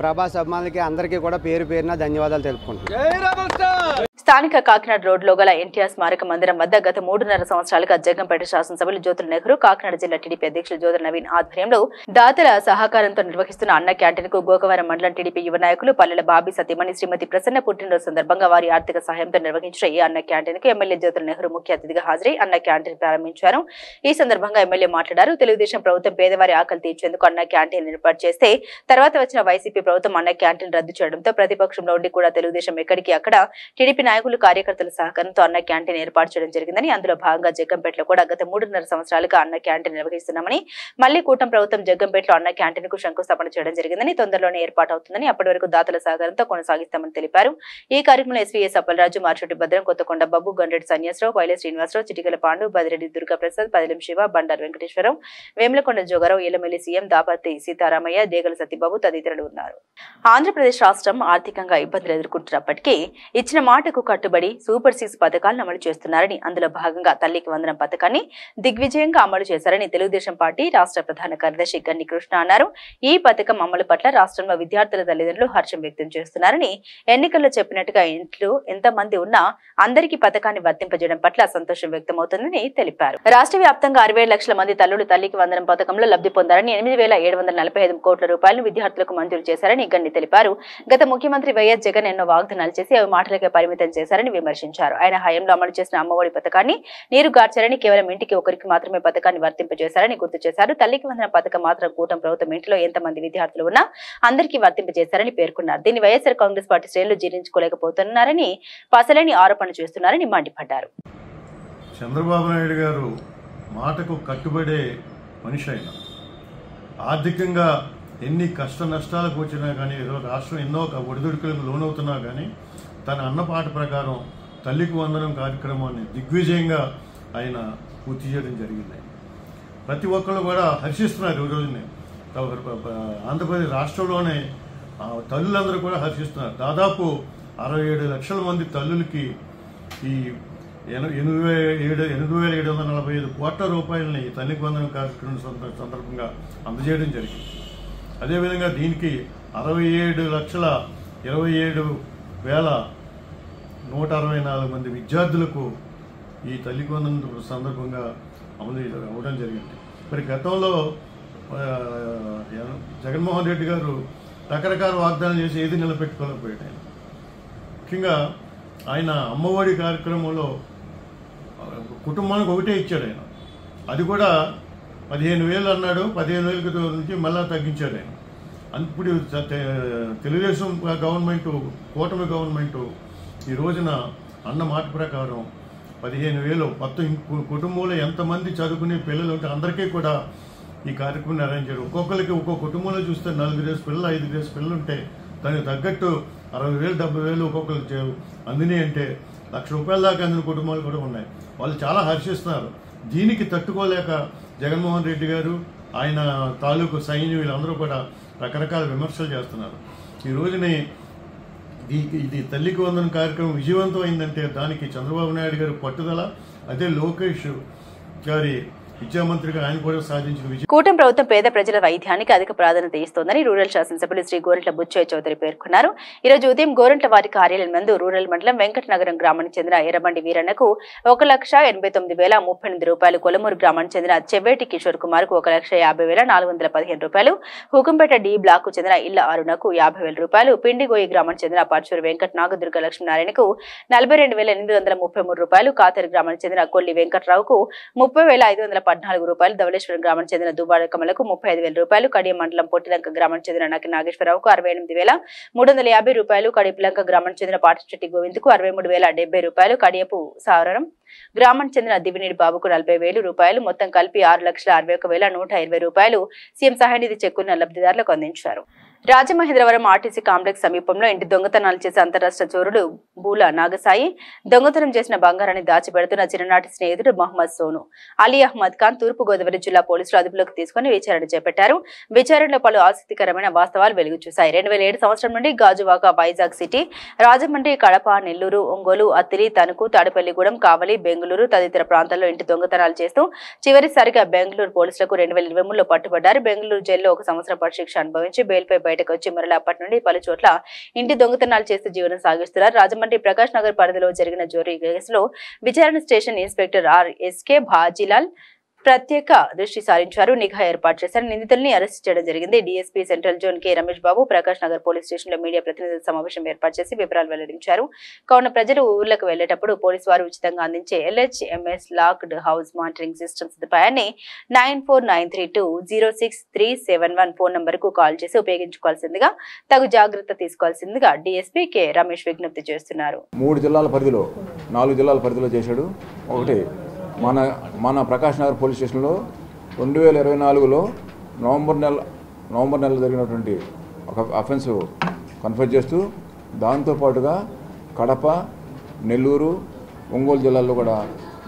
ప్రభాస్ అభిమానులకి అందరికీ కూడా పేరు పేరున ధన్యవాదాలు తెలుపుకుంటున్నాం. స్థానిక కాకినాడ రోడ్లో గల ఎన్టీఆర్ స్మారక మందిరం వద్ద గత 3.5 సంవత్సరాలుగా జగ్గంపేట శాసనసభ్యులు జ్యోతుల నెహ్రూ, కాకినాడ జిల్లా టీడీపీ అధ్యక్షులు జ్యోతుల నవీన్ ఆధ్వర్యంలో దాతల సహకారంతో నిర్వహిస్తున్న అన్న క్యాంటీన్ కు గోకవరం మండలం టీడీపీ యువ నాయకులు పల్లెల బాబీ సతీమణి శ్రీమతి ప్రసన్న పుట్టినరోజు సందర్భంగా వారి ఆర్థిక సహాయంతో నిర్వహించిన ఈ అన్న క్యాంటీన్ కు ఎమ్మెల్యే జ్యోతుల నెహ్రూ ముఖ్య అతిథిగా హాజరై అన్న క్యాంటీన్ ప్రారంభించారు. ఈ సందర్భంగా ఎమ్మెల్యే మాట్లాడారు. తెలుగుదేశం ప్రభుత్వం పేదవారి ఆకలి తీర్చేందుకు అన్న క్యాంటీన్ ఏర్పాటు చేస్తే తర్వాత వచ్చిన వైసీపీ ప్రభుత్వం అన్న క్యాంటీన్ రద్దు చేయడంతో ప్రతిపక్షంలో ఉండి కూడా తెలుగుదేశం ఎక్కడికి అక్కడ టీడీపీ నాయకులు, కార్యకర్తల సహకారంతో అన్న క్యాంటీన్ ఏర్పాటు చేయడం జరిగిందని, అందులో భాగంగా జగ్గంపేటలో కూడా గత 3.5 సంవత్సరాలుగా అన్న క్యాంటీన్ నిర్వహిస్తున్నామని, మళ్లీ కూటమి ప్రభుత్వం జగ్గంపేటలో అన్న క్యాంటీన్ కు శంకుస్థాపన చేయడం జరిగిందని, తొందరలోనే ఏర్పాటు అవుతుందని, అప్పటి వరకు దాతల సహకారంతో కొనసాగిస్తామని తెలిపారు. ఈ కార్యక్రమంలో ఎస్వీఎస్ అప్పలరాజు, మార్చోటి భద్రం, కొత్తకొండ బాబు, గండ్రెడ్డి సన్యాసరావు, వైలే శ్రీనివాసరావు, చిటికల పాండు, బదిరెడ్డి దుర్గాప్రసాద్, పదిలం శివ, బండారు వెంకటేశ్వరరావు, వేములకొండ జోగారావు, ఎల్లమెల్లి సీఎం దాపర్తి సీతారామయ్య, దేగల సత్యబాబు తదితరులు ఉన్నారు. ఆంధ్రప్రదేశ్ రాష్ట్రం ఆర్థికంగా ఇబ్బందులు ఎదుర్కొంటున్నప్పటికీ ఇచ్చిన మాటకు కట్టుబడి సూపర్ 6 పథకాలను అమలు చేస్తున్నారని, అందులో భాగంగా తల్లికి వందనం పథకాన్ని దిగ్విజయంగా అమలు చేశారని తెలుగుదేశం పార్టీ రాష్ట్ర ప్రధాన కార్యదర్శి గన్ని కృష్ణ అన్నారు. ఈ పథకం అమలు పట్ల రాష్ట్రంలో విద్యార్థుల తల్లిదండ్రులు హర్షం వ్యక్తం చేస్తున్నారని, ఎన్నికల్లో చెప్పినట్టుగా ఇంట్లో ఎంతమంది ఉన్నా అందరికీ పథకాన్ని వర్తింపజేయడం పట్ల సంతోషం వ్యక్తమవుతుందని తెలిపారు. రాష్ట్ర వ్యాప్తంగా 67 లక్షల మంది తల్లులు తల్లికి వందనం పథకంలో లబ్ధి పొందారని, 8,745 కోట్ల రూపాయలను విద్యార్థులకు మంజూరు చేశారని గన్ని తెలిపారు. గత ముఖ్యమంత్రి వైఎస్ జగన్ ఎన్నో వాగ్దానాలు చేసి అవి మాటలకే పరిమితం చేశారని విమర్శించారు. ఆయన హయాంలో అమలు చేసిన అమ్మఒడి పథకాన్ని నీరు గార్చారని, కేవలం ఇంటికి ఒకరికి మాత్రమే పథకాన్ని వర్తింపజేశారని గుర్తు చేశారు. తల్లికి వందన పథకం మాత్రం కూటమి ప్రభుత్వం ఇంట్లో ఎంతమంది విద్యార్థులు ఉన్నా అందరికీ వర్తింపజేశారని పేర్కొన్నారు. దీన్ని వైఎస్ఆర్ కాంగ్రెస్ పార్టీ శ్రేణులు జీర్ణించుకోలేకపోతున్నారని, పసలేని ఆరోపణలు చేస్తున్నారని మండిపడ్డారు. చంద్రబాబు నాయుడు గారు మాటకు కట్టుబడే మనిషి అయినా, ఆర్థికంగా ఎన్ని కష్ట నష్టాలకు వచ్చినా కానీ, రాష్ట్రం ఎన్నో ఒడిదుడుకులకు లోనవుతున్నా కానీ తన అన్నపాట ప్రకారం తల్లికి వందనం కార్యక్రమాన్ని దిగ్విజయంగా ఆయన పూర్తి చేయడం జరిగింది. ప్రతి ఒక్కళ్ళు కూడా హర్షిస్తున్నారు. ఈ రోజునే ఆంధ్రప్రదేశ్ రాష్ట్రంలోనే తల్లులందరూ కూడా హర్షిస్తున్నారు. దాదాపు 67 లక్షల మంది తల్లులకి ఈ 8,745 కోట్ల రూపాయలని తల్లికి వందనం కార్యక్రమం సందర్భంగా అందజేయడం జరిగింది. అదేవిధంగా దీనికి 67,27,164 మంది విద్యార్థులకు ఈ తల్లికి వందనం సందర్భంగా అవ్వడం జరిగింది. మరి గతంలో జగన్మోహన్ రెడ్డి గారు రకరకాల వాగ్దానాలు చేసి ఏది నిలబెట్టుకోలేకపోయాడు. ఆయన ముఖ్యంగా ఆయన అమ్మఒడి కార్యక్రమంలో కుటుంబానికి ఒకటే ఇచ్చాడు. ఆయన అది కూడా 15,000 అన్నాడు, 15,000 నుంచి మళ్ళా తగ్గించాడు ఆయన. ఇప్పుడు తెలుగుదేశం గవర్నమెంటు, కూటమి గవర్నమెంటు ఈ రోజున అన్న మాట ప్రకారం 15,000 మొత్తం కుటుంబంలో ఎంతమంది చదువుకునే పిల్లలు ఉంటే అందరికీ కూడా ఈ కార్యక్రమం అరేంజ్ చేయడం. ఒక్కొక్కరికి ఒక్కొక్క కుటుంబంలో చూస్తే 4 పిల్లలు 5 పిల్లలు ఉంటే దానికి తగ్గట్టు 60,000 70,000 ఒక్కొక్కరికి అందినాయి అంటే ₹1,00,000 దాకా అందిన కుటుంబాలు కూడా ఉన్నాయి. వాళ్ళు చాలా హర్షిస్తున్నారు. దీనికి తట్టుకోలేక జగన్మోహన్ రెడ్డి గారు, ఆయన తాలూకు సైన్యం వీళ్ళందరూ కూడా రకరకాల విమర్శలు చేస్తున్నారు. ఈ రోజుని ఇది తల్లికి వందనం కార్యక్రమం విజయవంతం అయిందంటే దానికి చంద్రబాబు నాయుడు గారి పట్టుదల, అదే లోకేష్ గారి విద్యామంత్రిగా ఆయన కూడా సాధించిన విజయం. కూటమి ప్రభుత్వం పేద ప్రజల వైద్యానికి అధిక ప్రాధాన్యత ఇస్తోందని రూరల్ శాసనసభ్యులు శ్రీ గోరంట్ల బుచ్చయ్య చౌదరి పేర్కొన్నారు. ఈ రోజు ఉదయం గోరంట్ల వారి కార్యాలయం నందు రూరల్ మండలం వెంకటనగరం గ్రామానికి చెందిన ఎర్రబండి వీరన్నకు 1,89,038 రూపాయలు, కొలమూరు గ్రామానికి చెందిన చెవ్వేటి కిషోర్ కుమార్ కు 1,50,415 రూపాయలు, హుకుంపేట డి బ్లాక్ కు చెందిన ఇళ్ల అరుణకు 50,000 రూపాయలు, పిండిగోయి గ్రామానికి చెందిన పర్చూరు వెంకట నాగదుర్గ లక్ష్మీనారాయణకు 42,833 రూపాయలు, కాతరి గ్రామానికి చెందిన కొల్లి వెంకట్రావుకు 30,514 రూపాయలు, ధవళేశ్వరం గ్రామానికి చెందిన దుబాడ కమలకు 35,000 రూపాయలు, కడియం మండలం పొట్టిలంక గ్రామానికి చెందిన నకి నాగేశ్వరరావుకు 68,350 రూపాయలు, కడిపిలంక గ్రామానికి చెందిన పాటిశెట్టి గోవింద్ కు 63,070 రూపాయలు, కడియపు సావరం గ్రామానికి చెందిన దివినేని బాబుకు 40,000 రూపాయలు, మొత్తం కలిపి 6,61,120 రూపాయలు సీఎం సహాయనిధి చెక్కున్న లబ్ధిదారులకు అందించారు. రాజమహేంద్రవరం ఆర్టీసీ కాంప్లెక్స్ సమీపంలో ఇంటి దొంగతనాలు చేసే అంతరాష్ట్ర చోరుడు బూల నాగసాయి దొంగతనం చేసిన బంగారాన్ని దాచిపెడుతున్న చిన్ననాటి స్నేహితుడు మహమ్మద్ సోను అలీ అహ్మద్ ఖాన్ తూర్పుగోదావరి జిల్లా పోలీసులు అదుపులోకి తీసుకుని విచారణ చేపట్టారు. విచారణలో పలు ఆసక్తికరమైన వాస్తవాలు వెలుగు చూశాయి. 2007 సంవత్సరం నుండి గాజువాక, వైజాగ్ సిటీ, రాజమండ్రి, కడప, నెల్లూరు, ఒంగోలు, అత్తిలి, తణుకు, తాడేపల్లిగూడెం, కావలి, బెంగళూరు తదితర ప్రాంతాల్లో ఇంటి దొంగతనాలు చేస్తూ చివరిసారిగా బెంగళూరు పోలీసులకు 2023లో పట్టుబడ్డారు. బెంగళూరు జైల్లో 1 సంవత్సరం పాటు శిక్ష అనుభవించి బెయిల్పై బయటకు వచ్చి మరలా అప్పటి నుండి పలు చోట్ల ఇంటి దొంగతనాలు చేస్తూ జీవనం సాగిస్తున్నారు. రాజమండ్రి ప్రకాష్ నగర్ పరిధిలో జరిగిన జోరీ కేసులో విచారణ స్టేషన్ ఇన్స్పెక్టర్ ఆర్ఎస్కే భాజీలాల్ ప్రత్యేక దృష్టి సారించారు. నిఘా ఏర్పాటు చేశారు. నిందితుల్ని అరెస్ట్ చేయడం జరిగింది. DSP central zone K Ramesh Babu Prakash Nagar police station లో మీడియా ప్రతినిధుల సమావేశం ఏర్పాటు చేసి వివరాలు వెల్లడించారు. కావున ప్రజలు ఊర్లకు వెళ్లేటప్పుడు పోలీసు వారు ఉచితంగా అందించే LHMS locked house monitoring system సదుపాయాన్ని 9493206371 ఫోన్ నంబర్ కు కాల్ చేసి ఉపయోగించుకోవాల్సిందిగా, తగు జాగ్రత్త తీసుకోవాల్సిందిగా డీఎస్పీ కె రమేష్ విజ్ఞప్తి చేస్తున్నారు. 3 జిల్లాల పరిధిలో 4 జిల్లాల పరిధిలో చేశాడు. ఒకటి మన ప్రకాష్ నగర్ పోలీస్ స్టేషన్లో 2024లో నవంబర్ నెల జరిగినటువంటి ఒక అఫెన్స్ కన్ఫర్మ్ చేస్తూ, దాంతోపాటుగా కడప, నెల్లూరు, ఒంగోలు జిల్లాల్లో కూడా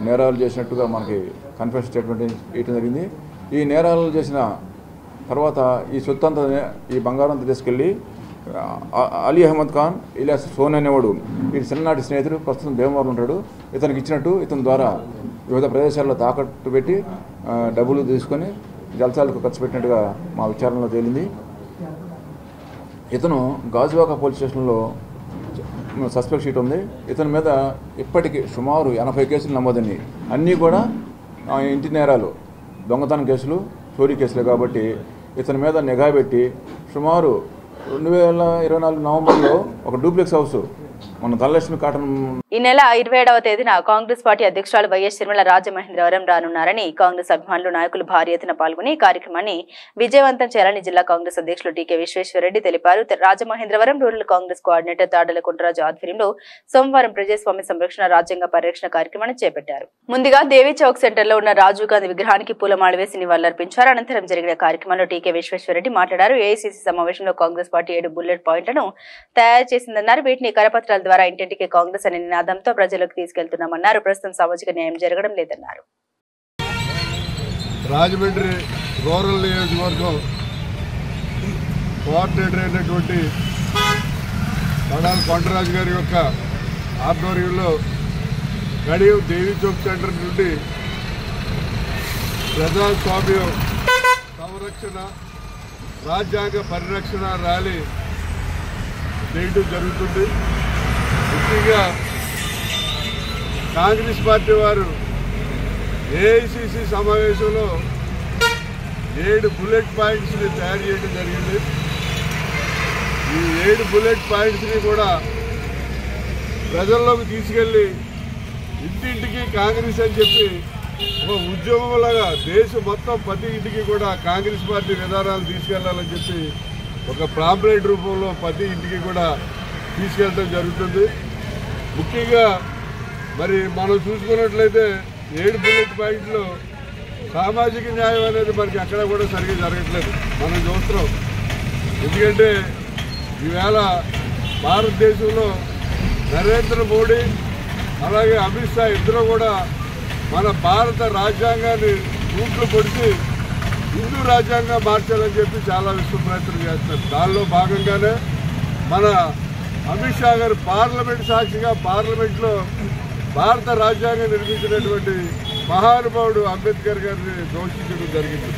నేరాలు చేసినట్టుగా మనకి కన్ఫర్మ్ స్టేట్మెంట్ ఇవ్వడం జరిగింది. ఈ నేరాలు చేసిన తర్వాత ఈ సొత్తంతా, ఈ బంగారం అంతా తీసుకెళ్ళి అలీ అహ్మద్ ఖాన్ ఇలియాస్ సోన్ అనేవాడు, ఈ చిన్ననాటి స్నేహితుడు, ప్రస్తుతం భీమవరం ఉంటాడు, ఇతనికి ఇచ్చినట్టు ఇతని ద్వారా వివిధ ప్రదేశాల్లో తాకట్టు పెట్టి డబ్బులు తీసుకొని జల్సాలకు ఖర్చు పెట్టినట్టుగా మా విచారణలో తేలింది. ఇతను గాజువాక పోలీస్ స్టేషన్లో సస్పెక్ట్ షీట్ ఉంది. ఇతని మీద ఇప్పటికీ సుమారు 80 కేసులు నమోదైనాయి. అన్నీ కూడా ఇంటి నేరాలు, దొంగతనం కేసులు, చోరీ కేసులు. కాబట్టి ఇతని మీద నిఘా పెట్టి సుమారు 2024 నవంబర్లో ఒక డూప్లెక్స్ హౌస్ మన ధనలక్ష్మి కాటన్. ఈ నెల 27వ తేదీన కాంగ్రెస్ పార్టీ అధ్యక్షురాలు వైఎస్ షర్మిల రాజమహేంద్రవరం రానున్నారని కాంగ్రెస్ అభిమానులు, నాయకులు భారీ ఎత్తున పాల్గొని ఈ కార్యక్రమాన్ని విజయవంతం చేయాలని జిల్లా కాంగ్రెస్ అధ్యక్షులు టీకే విశ్వేశ్వరరెడ్డి తెలిపారు. రాజమహేంద్రవరం రూరల్ కాంగ్రెస్ కోఆర్డినేటర్ తాడల కుంటరాజు ఆధ్వర్యంలో సోమవారం ప్రజాస్వామ్య సంరక్షణ, రాజ్యాంగ పరిరక్షణ కార్యక్రమాన్ని చేపట్టారు. ముందుగా దేవి చౌక్ సెంటర్ లో ఉన్న రాజీవ్ గాంధీ విగ్రహానికి పూలమాల వేసి నివాళులర్పించారు. అనంతరం జరిగిన కార్యక్రమంలో టీకే విశ్వేశ్వరరెడ్డి మాట్లాడారు. ఏఐసీసీ సమావేశంలో కాంగ్రెస్ పార్టీ 7 బుల్లెట్ పాయింట్లను తయారు చేసిందన్నారు. వీటిని కరపత్రాల ద్వారా ఇంటింటికి కాంగ్రెస్ అనే నినాదంతో ప్రజలకు తీసుకెళ్తున్నామన్నారు. ప్రస్తుతం సామాజిక న్యాయం జరగడం లేదన్నారు. రాజమండ్రి రూరల్ నియోజకవర్గం కోఆర్డినేటర్ అయినటువంటి తాడాల కొండరాజు గారి యొక్క ఆధ్వర్యంలో కడియం దేవి చౌక్ సెంటర్ నుండి ప్రజాస్వామ్యం సంరక్షణ రాజ్యాంగ పరిరక్షణ ర్యాలీ చేయడం జరుగుతుంది. ముఖ్యంగా కాంగ్రెస్ పార్టీ వారు ఏఐసిసి సమావేశంలో 7 బుల్లెట్ పాయింట్స్ని తయారు చేయడం జరిగింది. ఈ 7 బుల్లెట్ పాయింట్స్ని కూడా ప్రజల్లోకి తీసుకెళ్ళి ఇంటింటికి కాంగ్రెస్ అని చెప్పి ఒక ఉద్యమంలాగా దేశం మొత్తం ప్రతి ఇంటికి కూడా కాంగ్రెస్ పార్టీ విధానాలు తీసుకెళ్లాలని చెప్పి ఒక పాంప్లెట్ రూపంలో ప్రతి ఇంటికి కూడా తీసుకెళ్ళడం జరుగుతుంది. ముఖ్యంగా మరి మనం చూసుకున్నట్లయితే 7 బుల్లెట్ పాయింట్లు సామాజిక న్యాయం అనేది మనకి అక్కడ కూడా సరిగ్గా జరగట్లేదు మనం చూస్తున్నాం. ఎందుకంటే ఈవేళ భారతదేశంలో నరేంద్ర మోడీ అలాగే అమిత్ షా ఇద్దరు కూడా మన భారత రాజ్యాంగాన్ని రూట్లు పొడిచి హిందూ రాజ్యాంగం మార్చాలని చెప్పి చాలా విశ్వ ప్రయత్నం చేస్తారు. దానిలో భాగంగానే మన అమిత్ షా గారు పార్లమెంట్ సాక్షిగా పార్లమెంట్లో భారత రాజ్యాంగం నిర్మించినటువంటి మహానుభావుడు అంబేద్కర్ గారిని దోషించడం జరిగింది.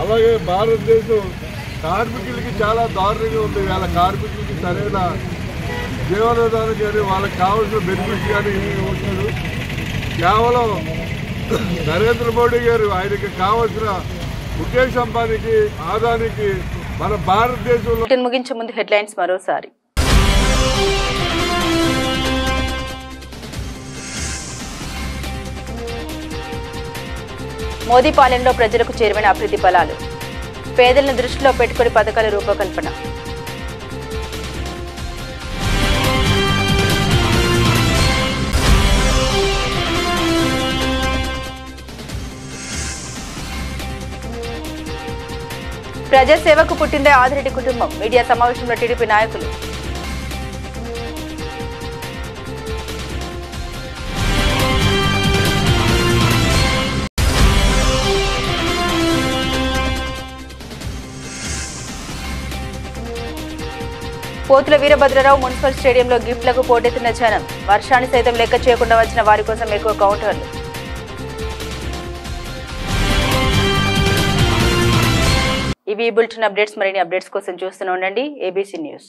అలాగే భారతదేశం కార్మికులకి చాలా దారుణంగా ఉంది. వాళ్ళ కార్మికులకి సరైన జీవనోధారం కానీ వాళ్ళకి కావాల్సిన బెనిఫిట్స్ కానీ ఇవ్వట్లేదు. కేవలం నరేంద్ర మోడీ గారు ఆయనకి కావాల్సిన ముఖేష్ అంబానీకి ఆదానికి మన భారతదేశంలో. ముగించే ముందు హెడ్లైన్స్ మరోసారి. మోదీపాలెంలో ప్రజలకు చేరువైన అభివృద్ధి ఫలాలు, పేదలను దృష్టిలో పెట్టుకుని పథకాల రూపకల్పన. ప్రజాసేవకు పుట్టిందే ఆదిరెడ్డి కుటుంబం, మీడియా సమావేశంలో టీడీపీ నాయకులు. పోతుల వీరభద్రరావు మున్సిపల్ స్టేడియంలో గిఫ్ట్లకు పోటెత్తిన జనం, వర్షాన్ని సైతం లెక్క చేయకుండా వచ్చిన వారి కోసం ఎక్కువ కౌంటర్లు. ఇవి బులెటిన్ అప్డేట్స్. మరిన్ని అప్డేట్స్ కోసం చూస్తూనే ఉండండి ఏబీసీ న్యూస్.